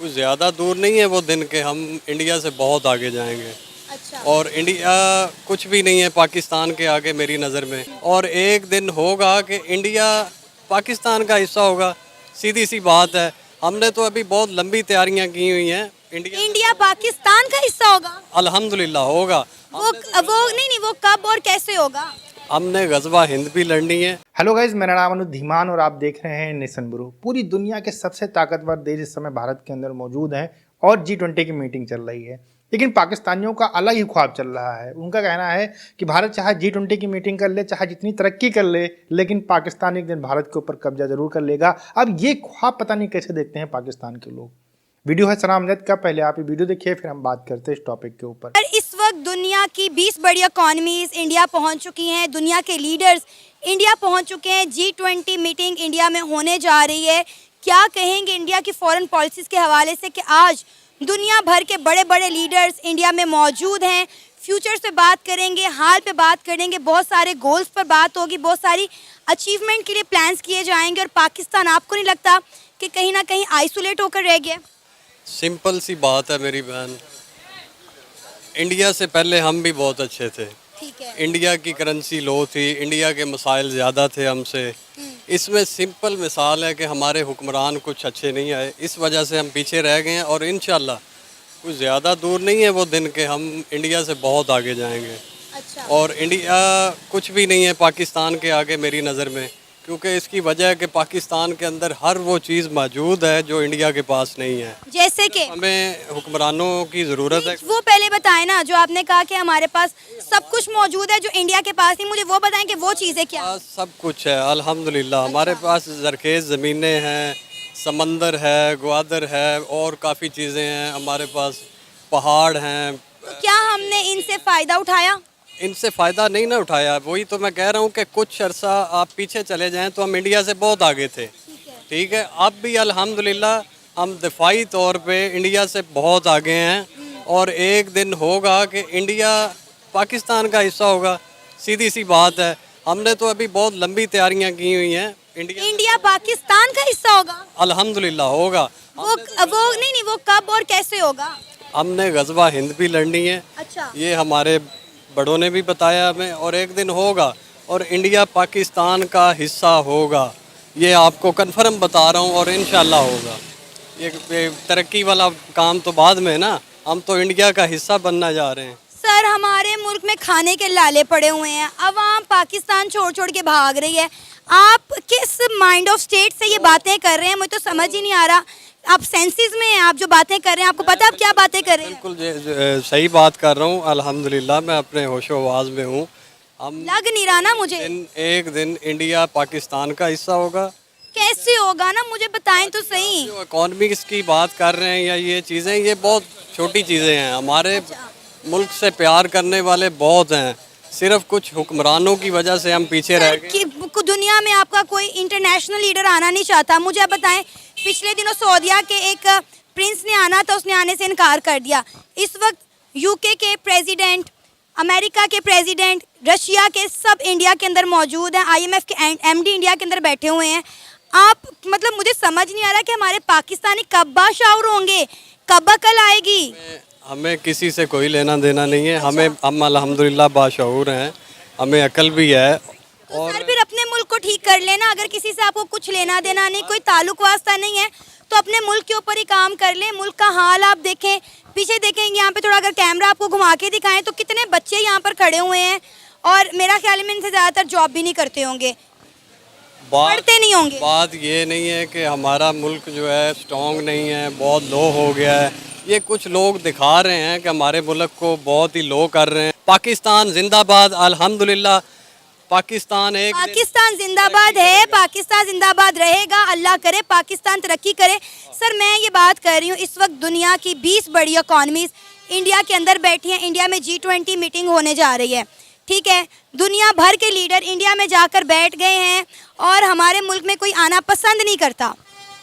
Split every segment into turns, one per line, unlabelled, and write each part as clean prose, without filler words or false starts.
कुछ ज़्यादा दूर नहीं है वो दिन के हम इंडिया से बहुत आगे जाएंगे।
अच्छा।
और इंडिया कुछ भी नहीं है पाकिस्तान के आगे मेरी नज़र में। और एक दिन होगा कि इंडिया पाकिस्तान का हिस्सा होगा, सीधी सी बात है। हमने तो अभी बहुत लंबी तैयारियां की हुई हैं।
इंडिया पाकिस्तान का हिस्सा होगा?
अल्हम्दुलिल्लाह होगा।
वो नहीं, वो कब और कैसे होगा?
हमने गज़वा हिंद भी लड़नी है।
हेलो गाइज, मेरा नाम अनुज धीमान और आप देख रहे हैं नेशन ब्रो। पूरी दुनिया के सबसे ताकतवर देश इस समय भारत के अंदर मौजूद हैं और G20 की मीटिंग चल रही है। लेकिन पाकिस्तानियों का अलग ही ख्वाब चल रहा है। उनका कहना है कि भारत चाहे G20 की मीटिंग कर ले, चाहे जितनी तरक्की कर ले, लेकिन पाकिस्तान एक दिन भारत के ऊपर कब्जा जरूर कर लेगा। अब ये ख्वाब पता नहीं कैसे देखते हैं पाकिस्तान के लोग। वीडियो है सना अमजद का, पहले आप ये वीडियो देखिए फिर हम बात करते हैं इस टॉपिक के ऊपर।
इस वक्त दुनिया की 20 बड़ी इकॉनमीज इंडिया पहुंच चुकी हैं, दुनिया के लीडर्स इंडिया पहुंच चुके हैं। G20 मीटिंग इंडिया में होने जा रही है। क्या कहेंगे इंडिया की फॉरेन पॉलिसीज़ के हवाले से कि आज दुनिया भर के बड़े बड़े लीडर्स इंडिया में मौजूद हैं। फ्यूचर से बात करेंगे, हाल पे बात करेंगे, बहुत सारे गोल्स पर बात होगी, बहुत सारी अचीवमेंट के लिए प्लान्स किए जाएंगे। और पाकिस्तान, आपको नहीं लगता कि कहीं ना कहीं आइसोलेट होकर रह गया?
सिंपल सी बात है मेरी बहन, इंडिया से पहले हम भी बहुत अच्छे थे।
ठीक है।
इंडिया की करेंसी लो थी, इंडिया के मसाइल ज़्यादा थे हमसे। इसमें सिंपल मिसाल है कि हमारे हुक्मरान कुछ अच्छे नहीं आए, इस वजह से हम पीछे रह गए हैं। और इंशाल्लाह कुछ ज़्यादा दूर नहीं है वो दिन के हम इंडिया से बहुत आगे जाएंगे।
अच्छा।
और इंडिया कुछ भी नहीं है पाकिस्तान के आगे मेरी नज़र में, क्योंकि इसकी वजह है कि पाकिस्तान के अंदर हर वो चीज़ मौजूद है जो इंडिया के पास नहीं है।
जैसे कि
हमें हुक्मरानों की ज़रूरत है।
वो पहले बताएं ना, जो आपने कहा कि हमारे पास सब कुछ मौजूद है जो इंडिया के पास नहीं, मुझे वो बताएं कि वो चीज़ें क्या?
सब कुछ है अल्हम्दुलिल्लाह। हमारे पास ज़रखेज़ ज़मीनें हैं, समंदर है, ग्वादर है और काफ़ी चीज़ें हैं। हमारे पास पहाड़ हैं।
तो क्या हमने इनसे फ़ायदा उठाया?
इनसे फ़ायदा नहीं ना उठाया। वही तो मैं कह रहा हूँ कि कुछ अरसा आप पीछे चले जाएं तो हम इंडिया से बहुत आगे थे। ठीक है, अब भी अल्हम्दुलिल्लाह हम दिफाई तौर पे इंडिया से बहुत आगे हैं। और एक दिन होगा कि इंडिया पाकिस्तान का हिस्सा होगा, सीधी सी बात है। हमने तो अभी बहुत लंबी तैयारियां की हुई हैं।
इंडिया पाकिस्तान का हिस्सा होगा?
अल्हम्दुलिल्लाह होगा।
वो नहीं, वो कब और कैसे होगा?
हमने गज़वा हिंद भी लड़नी है।
अच्छा।
ये हमारे बड़ों ने भी बताया हमें। और एक दिन होगा और इंडिया पाकिस्तान का हिस्सा होगा, ये आपको कन्फर्म बता रहा हूँ। और इंशाल्लाह होगा। ये तरक्की वाला काम तो बाद में ना, हम तो इंडिया का हिस्सा बनना जा रहे हैं।
सर, हमारे मुल्क में खाने के लाले पड़े हुए हैं, अवाम पाकिस्तान छोड़ छोड़ के भाग रही है। आप किस माइंड ऑफ स्टेट से ये बातें कर रहे हैं, मुझे तो समझ ही नहीं आ रहा। आप सेंसिस में हैं, आप जो बातें कर रहे हैं, आपको पता है आप क्या बातें कर रहे हैं?
बिल्कुल सही बात कर रहा हूँ अल्हम्दुलिल्लाह, मैं अपने होशो आवाज़ में हूँ। हम
लग नहीं रहा ना मुझे।
एक दिन इंडिया पाकिस्तान का हिस्सा होगा।
कैसे होगा ना, मुझे बताएं तो सही।
जो इकॉनमिक्स की बात कर रहे हैं या ये चीज़ें, ये बहुत छोटी चीज़ें हैं। हमारे मुल्क से प्यार करने वाले बहुत हैं, सिर्फ कुछ हुक्मरानों की वजह से हम पीछे रह गए।
कि दुनिया में आपका कोई इंटरनेशनल लीडर आना नहीं चाहता। मुझे आप बताएं, पिछले दिनों सऊदीया के एक प्रिंस ने आना था, उसने आने से इनकार कर दिया। इस वक्त यूके के प्रेसिडेंट, अमेरिका के प्रेसिडेंट, रशिया के सब इंडिया के अंदर मौजूद हैं। IMF के MD इंडिया के अंदर बैठे हुए हैं। आप मतलब मुझे समझ नहीं आ रहा कि हमारे पाकिस्तानी कब बाशाऊर होंगे, कब अकल आएगी?
हमें किसी से कोई लेना देना नहीं है। हम अल्हम्दुलिल्लाह बाशऊर हैं, हमें अकल भी है।
तो सर फिर अपने मुल्क को ठीक कर लेना। अगर किसी से आपको कुछ लेना देना नहीं, कोई ताल्लुक वास्ता नहीं है, तो अपने मुल्क के ऊपर ही काम कर लें। मुल्क का हाल आप देखें, पीछे देखेंगे यहाँ पे थोड़ा, अगर कैमरा आपको घुमा के दिखाएं तो कितने बच्चे यहाँ पर खड़े हुए हैं। और मेरा ख्याल में इनसे ज़्यादातर जॉब भी नहीं करते होंगे, पढ़ते नहीं होंगे।
बात ये नहीं है कि हमारा मुल्क जो है स्ट्रॉन्ग नहीं है, बहुत लो हो गया है। ये कुछ लोग दिखा रहे हैं कि हमारे मुल्क को बहुत ही लो कर रहे हैं। पाकिस्तान जिंदाबाद, अल्हम्दुलिल्लाह। पाकिस्तान
जिंदाबाद है, पाकिस्तान जिंदाबाद रहेगा। अल्लाह करे पाकिस्तान तरक्की करे। सर, मैं ये बात कर रही हूँ, इस वक्त दुनिया की 20 बड़ी इकॉनमीज इंडिया के अंदर बैठी हैं। इंडिया में G20 मीटिंग होने जा रही है। ठीक है, दुनिया भर के लीडर इंडिया में जाकर बैठ गए हैं और हमारे मुल्क में कोई आना पसंद नहीं करता।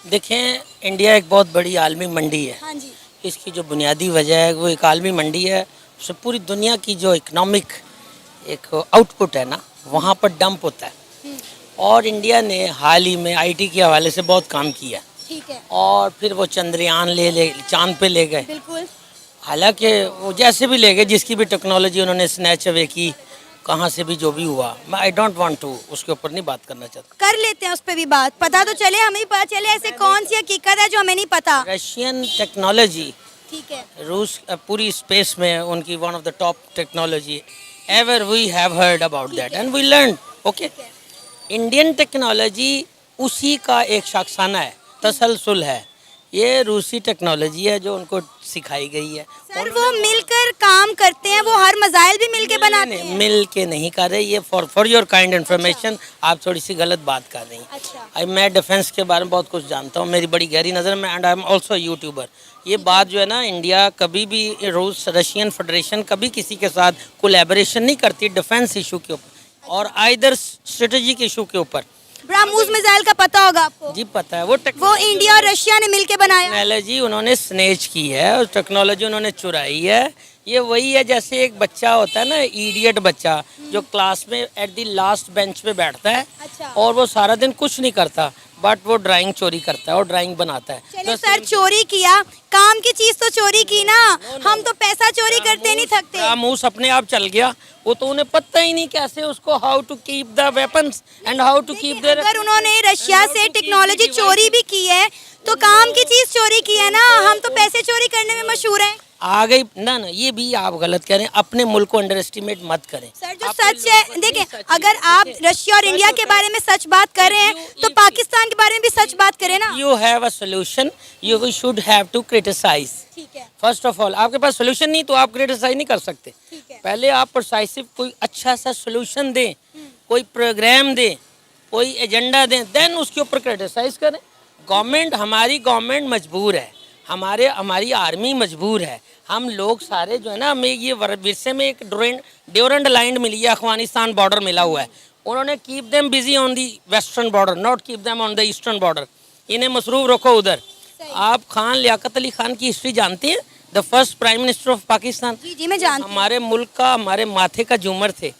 देखें, इंडिया एक बहुत बड़ी आलमी मंडी है।
हाँ जी।
इसकी जो बुनियादी वजह है वो एक आलमी मंडी है। उससे पूरी दुनिया की जो इकनॉमिक एक आउटपुट है ना, वहाँ पर डंप होता है। और इंडिया ने हाल ही में IT के हवाले से बहुत काम किया।
ठीक है,
और फिर वो चंद्रयान ले चांद पे ले गए।
बिल्कुल।
हालांकि वो जैसे भी ले गए, जिसकी भी टेक्नोलॉजी उन्होंने स्नैच अवे की, कहाँ से भी जो भी हुआ, मैं आई डोंट वांट टू उसके ऊपर नहीं बात करना चाहता।
कर लेते हैं उस पर भी बात, पता तो चले, हमें भी पता चले ऐसे कौन सी हकीकत है जो हमें नहीं पता।
रशियन टेक्नोलॉजी,
ठीक है,
रूस पूरी स्पेस में उनकी one of the top technology ever we have heard about that and we learn. Okay, Indian technology उसी का एक शाखसाना है, तसलसल है। ये रूसी टेक्नोलॉजी है जो उनको सिखाई गई है।
सर वो मिलकर काम करते हैं, वो हर मजाइल भी मिलके बनाते हैं।
मिल के नहीं कर रहे, ये फॉर योर काइंड इन्फॉर्मेशन आप थोड़ी सी गलत बात कर रही हैं।
अच्छा,
मैं डिफेंस के बारे में बहुत कुछ जानता हूँ, मेरी बड़ी गहरी नज़र में, and I am also YouTuber. ये बात जो है ना, इंडिया कभी भी रूस रशियन फेडरेशन कभी किसी के साथ कोलैबोरेशन नहीं करती डिफेंस इशू के ऊपर और आइदर स्ट्रेटेजिक इशू के ऊपर।
ब्रह्मोस मिसाइल का पता होगा आपको?
जी पता है, वो
वो इंडिया और रशिया ने मिलके बनाया।
टेक्नोलॉजी उन्होंने स्नेच की है और टेक्नोलॉजी उन्होंने चुराई है। ये वही है जैसे एक बच्चा होता है ना, इडियट बच्चा जो क्लास में एट द लास्ट बेंच पे बैठता है
अच्छा।
और वो सारा दिन कुछ नहीं करता, बट वो ड्राइंग चोरी करता है और ड्राइंग बनाता है।
चलिए सर, चोरी किया, काम की चीज तो चोरी की ना, हम तो पैसा चोरी करते नहीं थकते।
रामूस अपने आप चल गया, वो तो उन्हें पता ही नहीं कैसे उसको how to keep the weapons and how to keep there.
अगर उन्होंने रशिया से टेक्नोलॉजी चोरी भी की है तो काम की चीज चोरी की है ना, हम तो पैसे चोरी करने में मशहूर हैं।
आ गई ना, ये भी आप गलत कह रहे हैं, अपने मुल्क को अंडर एस्टिमेट मत करें।
सर जो सच है, देखिए अगर आप रशिया और इंडिया के बारे में सच बात कर रहे हैं तो पाकिस्तान के बारे में भी सच बात करें ना।
You have a solution, you should have to criticise.
ठीक है,
फर्स्ट ऑफ ऑल आपके पास सोल्यूशन नहीं तो आप क्रिटिसाइज नहीं कर सकते।
ठीक है,
पहले आप प्रोसाइसिव कोई अच्छा सा सोल्यूशन दें, कोई प्रोग्राम दें, कोई एजेंडा दें, देन उसके ऊपर क्रिटिसाइज करें। गवर्नमेंट, हमारी गवर्नमेंट मजबूर है, हमारी आर्मी मजबूर है। हम लोग सारे जो है ना, हमें ये विरसे में एक ड्यूरेंट लाइन मिली है, अफगानिस्तान बॉर्डर मिला हुआ है। उन्होंने keep them busy on the western border, not keep them on the eastern border. इन्हें मसरूफ रखो उधर। आप खान लियाकत अली खान की हिस्ट्री जानते हैं? The first prime minister of Pakistan.
जी जी मैं जानती हूँ।
हमारे मुल्क का, हमारे माथे का झूमर थे।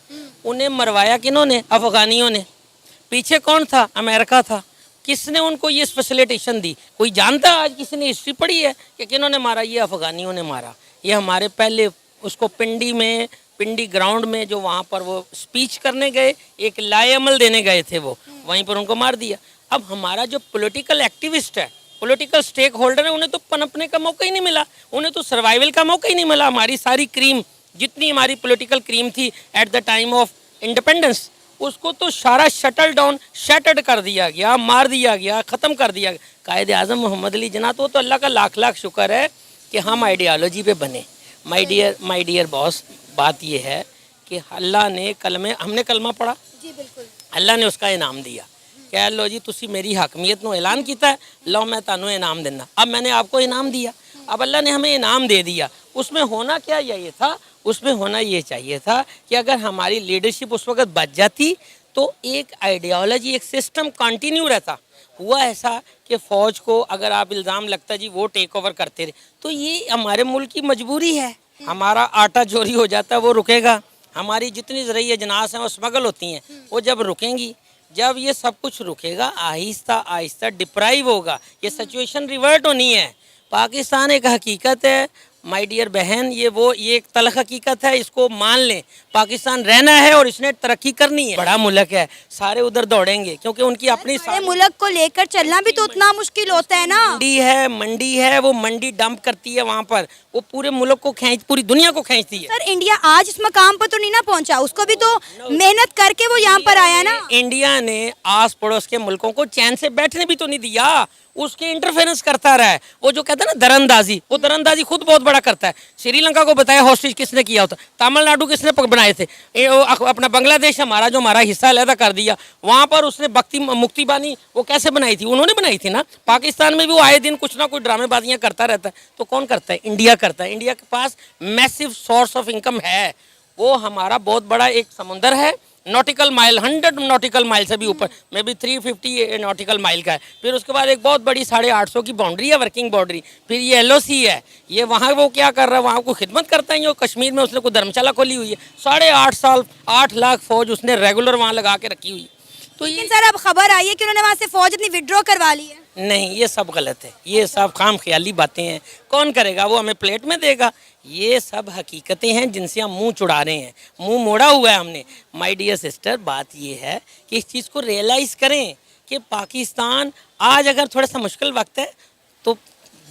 उन्हें मरवाया किन्होंने? अफगानियों ने। पीछे कौन था? अमेरिका था। किसने उनको ये फैसिलिटेशन दी? कोई जानता? आज किसी ने हिस्ट्री पढ़ी है कि किन्होंने मारा? ये अफगानियों ने मारा। ये हमारे पहले उसको पिंडी ग्राउंड में जो वहाँ पर वो स्पीच करने गए, एक लाएअमल देने गए थे, वो वहीं पर उनको मार दिया। अब हमारा जो पॉलिटिकल एक्टिविस्ट है, पॉलिटिकल स्टेक होल्डर है, उन्हें तो पनपने का मौका ही नहीं मिला, उन्हें तो सर्वाइवल का मौका ही नहीं मिला। हमारी सारी क्रीम, जितनी हमारी पॉलिटिकल क्रीम थी at the time of independence, उसको तो सारा शटल डाउन, शटर्ड कर दिया गया, मार दिया गया, ख़त्म कर दिया गया। कायद आज़म मोहम्मद अली जिन्ना तो अल्लाह का लाख लाख शुक्र है कि हम आइडियालॉजी पे बने। माय डियर बॉस, बात ये है कि अल्लाह ने हमने कलमा पढ़ा,
जी बिल्कुल,
अल्लाह ने उसका इनाम दिया। कह लो जी तुसी मेरी हकमियत नो ऐलान किया है, लो मैं तानू इनाम देना। अब मैंने आपको इनाम दिया, अब अल्लाह ने हमें इनाम दे दिया। उसमें होना क्या ये था, उसमें होना ये चाहिए था कि अगर हमारी लीडरशिप उस वक्त बच जाती तो एक आइडियोलॉजी, एक सिस्टम कंटिन्यू रहता। हुआ ऐसा कि फ़ौज को अगर आप इल्ज़ाम लगता जी वो टेक ओवर करते रहे, तो ये हमारे मुल्क की मजबूरी है। हमारा आटा चोरी हो जाता है, वो रुकेगा। हमारी जितनी ज़रिए जनास हैं वो स्मगल होती हैं, वो जब रुकेंगी, जब ये सब कुछ रुकेगा, आहिस्ता आहिस्ता डिप्राइव होगा, ये सिचुएशन रिवर्ट होनी है। पाकिस्तान एक हकीकत है माय डियर बहन, ये एक तलख हकीकत है, इसको मान लें। पाकिस्तान रहना है और इसने तरक्की करनी है। बड़ा मुल्क है, सारे उधर दौड़ेंगे क्योंकि उनकी अपनी
सारे मुल्क को लेकर चलना भी तो उतना मुश्किल होता है ना।
मंडी है, वो मंडी डंप करती है वहाँ पर, वो पूरे मुल्क को पूरी दुनिया को खींचती है।
सर इंडिया आज इस मकाम पर तो नहीं ना पहुंचा, उसको भी तो मेहनत करके वो यहाँ पर आया ना।
इंडिया ने आस पड़ोस के मुल्कों को चैन से बैठने भी तो नहीं दिया, उसके इंटरफेरेंस करता रहा है। वो जो कहता है ना दरअंदाजी, वो दरअंदाजी खुद बहुत बड़ा करता है। श्रीलंका को बताया हॉस्टेज किसने किया होता, तमिलनाडु किसने बनाए थे, अपना बांग्लादेश हमारा जो हमारा हिस्सा अलहदा कर दिया, वहाँ पर उसने मुक्ति बानी वो कैसे बनाई थी? उन्होंने बनाई थी ना। पाकिस्तान में भी वो आए दिन कुछ ना कुछ ड्रामेबाजियाँ करता रहता है। तो कौन करता है? इंडिया करता है। इंडिया के पास मैसिव सोर्स ऑफ इनकम है, वो हमारा बहुत बड़ा एक समुंदर है, नॉटिकल माइल, 100 नॉटिकल माइल से भी ऊपर, मे बी 350 नॉटिकल माइल का है। फिर उसके बाद एक बहुत बड़ी 850 की बाउंड्री है, वर्किंग बाउंड्री। फिर ये LOC है, ये वहाँ वो क्या कर रहा है, वहाँ को खिदमत करता है। ये कश्मीर में उसने कोई धर्मशाला खोली हुई है, 8.5 साल 8 लाख फौज उसने रेगुलर वहाँ लगा के रखी हुई है। तो
लेकिन
ये
सर अब खबर आई है कि उन्होंने वहाँ से फौज अपनी विड्रॉ करवा ली है।
नहीं, ये सब गलत है, ये सब खाम ख्याली बातें हैं। कौन करेगा, वो हमें प्लेट में देगा। ये सब हकीकतें हैं जिनसे हम मुंह चुड़ा रहे हैं, मुंह मोड़ा हुआ है हमने। माय डियर सिस्टर, बात ये है कि इस चीज़ को रियलाइज़ करें कि पाकिस्तान आज अगर थोड़ा सा मुश्किल वक्त है तो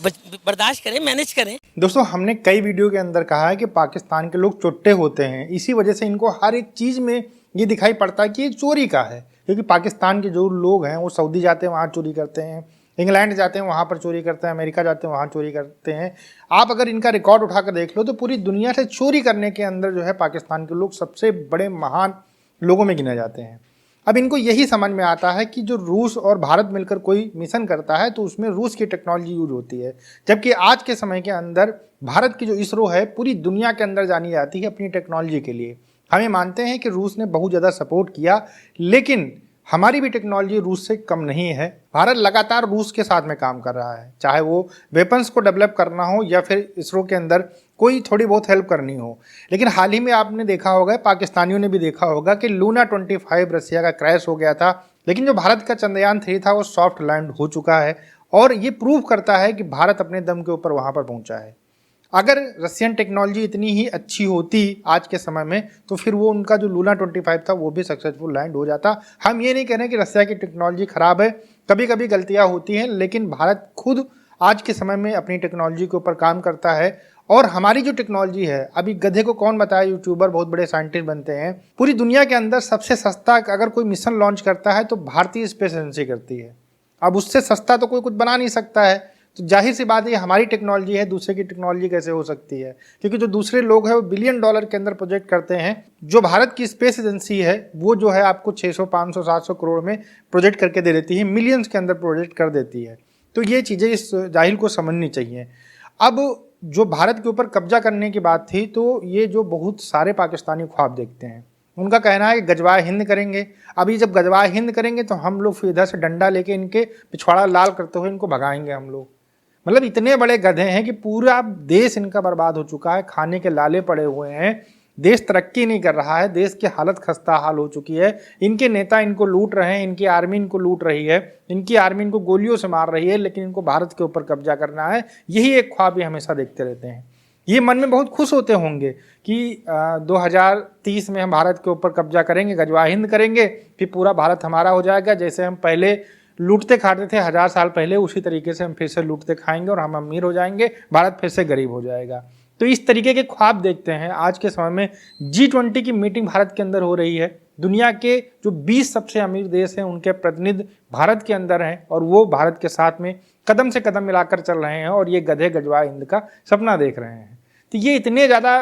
बर्दाश्त करें, मैनेज करें।
दोस्तों, हमने कई वीडियो के अंदर कहा है कि पाकिस्तान के लोग चुट्टे होते हैं, इसी वजह से इनको हर एक चीज़ में ये दिखाई पड़ता है कि ये चोरी का है। क्योंकि पाकिस्तान के जो लोग हैं वो सऊदी जाते हैं, वहाँ चोरी करते हैं, इंग्लैंड जाते हैं, वहाँ पर चोरी करते हैं, अमेरिका जाते हैं, वहाँ चोरी करते हैं। आप अगर इनका रिकॉर्ड उठाकर देख लो तो पूरी दुनिया से चोरी करने के अंदर जो है पाकिस्तान के लोग सबसे बड़े महान लोगों में गिने जाते हैं। अब इनको यही समझ में आता है कि जो रूस और भारत मिलकर कोई मिशन करता है तो उसमें रूस की टेक्नोलॉजी यूज होती है, जबकि आज के समय के अंदर भारत की जो इसरो है पूरी दुनिया के अंदर जानी जाती है अपनी टेक्नोलॉजी के लिए। हमें मानते हैं कि रूस ने बहुत ज़्यादा सपोर्ट किया, लेकिन हमारी भी टेक्नोलॉजी रूस से कम नहीं है। भारत लगातार रूस के साथ में काम कर रहा है, चाहे वो वेपन्स को डेवलप करना हो या फिर इसरो के अंदर कोई थोड़ी बहुत हेल्प करनी हो। लेकिन हाल ही में आपने देखा होगा, पाकिस्तानियों ने भी देखा होगा कि लूना 25 रसिया का क्रैश हो गया था, लेकिन जो भारत का चंद्रयान 3 था वो सॉफ्ट लैंड हो चुका है और ये प्रूव करता है कि भारत अपने दम के ऊपर वहाँ पर पहुँचा है। अगर रशियन टेक्नोलॉजी इतनी ही अच्छी होती आज के समय में तो फिर वो उनका जो लूना 25 था वो भी सक्सेसफुल लैंड हो जाता। हम ये नहीं कह रहे कि रशिया की टेक्नोलॉजी ख़राब है, कभी कभी गलतियाँ होती हैं, लेकिन भारत खुद आज के समय में अपनी टेक्नोलॉजी के ऊपर काम करता है। और हमारी जो टेक्नोलॉजी है, अभी गधे को कौन बताए, यूट्यूबर बहुत बड़े साइंटिस्ट बनते हैं। पूरी दुनिया के अंदर सबसे सस्ता अगर कोई मिशन लॉन्च करता है तो भारतीय स्पेस एजेंसी करती है। अब उससे सस्ता तो कोई कुछ बना नहीं सकता है, तो जाहिर सी बात है हमारी टेक्नोलॉजी है, दूसरे की टेक्नोलॉजी कैसे हो सकती है? क्योंकि जो दूसरे लोग हैं वो $बिलियन के अंदर प्रोजेक्ट करते हैं, जो भारत की स्पेस एजेंसी है वो जो है आपको 600, 500, 700 करोड़ में प्रोजेक्ट करके दे देती है, मिलियंस के अंदर प्रोजेक्ट कर देती है। तो ये चीज़ें इस जाहिल को समझनी चाहिए। अब जो भारत के ऊपर कब्जा करने की बात थी, तो ये जो बहुत सारे पाकिस्तानी ख्वाब देखते हैं, उनका कहना है कि गजवाए हिंद करेंगे। अभी जब गजवाए हिंद करेंगे तो हम लोग फिर इधर से डंडा लेके इनके पिछवाड़ा लाल करते हुए इनको भगाएंगे हम लोग। मतलब इतने बड़े गधे हैं कि पूरा देश इनका बर्बाद हो चुका है, खाने के लाले पड़े हुए हैं, देश तरक्की नहीं कर रहा है, देश की हालत खस्ता हाल हो चुकी है। इनके नेता इनको लूट रहे हैं, इनकी आर्मी इनको लूट रही है, इनकी आर्मी इनको गोलियों से मार रही है, लेकिन इनको भारत के ऊपर कब्जा करना है। यही एक ख्वाब ये हमेशा देखते रहते हैं। ये मन में बहुत खुश होते होंगे कि 2030 में हम भारत के ऊपर कब्जा करेंगे, गजवा हिंद करेंगे, फिर पूरा भारत हमारा हो जाएगा। जैसे हम पहले लूटते खाते थे 1000 साल पहले, उसी तरीके से हम फिर से लूटते खाएंगे और हम अमीर हो जाएंगे, भारत फिर से गरीब हो जाएगा। तो इस तरीके के ख्वाब देखते हैं। आज के समय में G20 की मीटिंग भारत के अंदर हो रही है। दुनिया के जो 20 सबसे अमीर देश हैं उनके प्रतिनिधि भारत के अंदर हैं और वो भारत के साथ में कदम से कदम मिलाकर चल रहे हैं और ये गधे गजवा हिंद का सपना देख रहे हैं। तो ये इतने ज़्यादा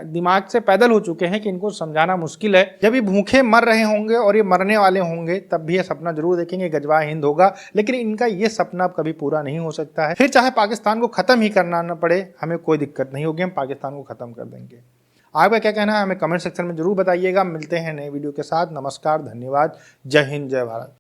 दिमाग से पैदल हो चुके हैं कि इनको समझाना मुश्किल है। जब ये भूखे मर रहे होंगे और ये मरने वाले होंगे तब भी ये सपना जरूर देखेंगे गजवा हिंद होगा, लेकिन इनका ये सपना अब कभी पूरा नहीं हो सकता है। फिर चाहे पाकिस्तान को ख़त्म ही करना न पड़े, हमें कोई दिक्कत नहीं होगी, हम पाकिस्तान को ख़त्म कर देंगे। आपका क्या कहना है हमें कमेंट सेक्शन में जरूर बताइएगा। मिलते हैं नए वीडियो के साथ। नमस्कार, धन्यवाद, जय हिंद, जय भारत।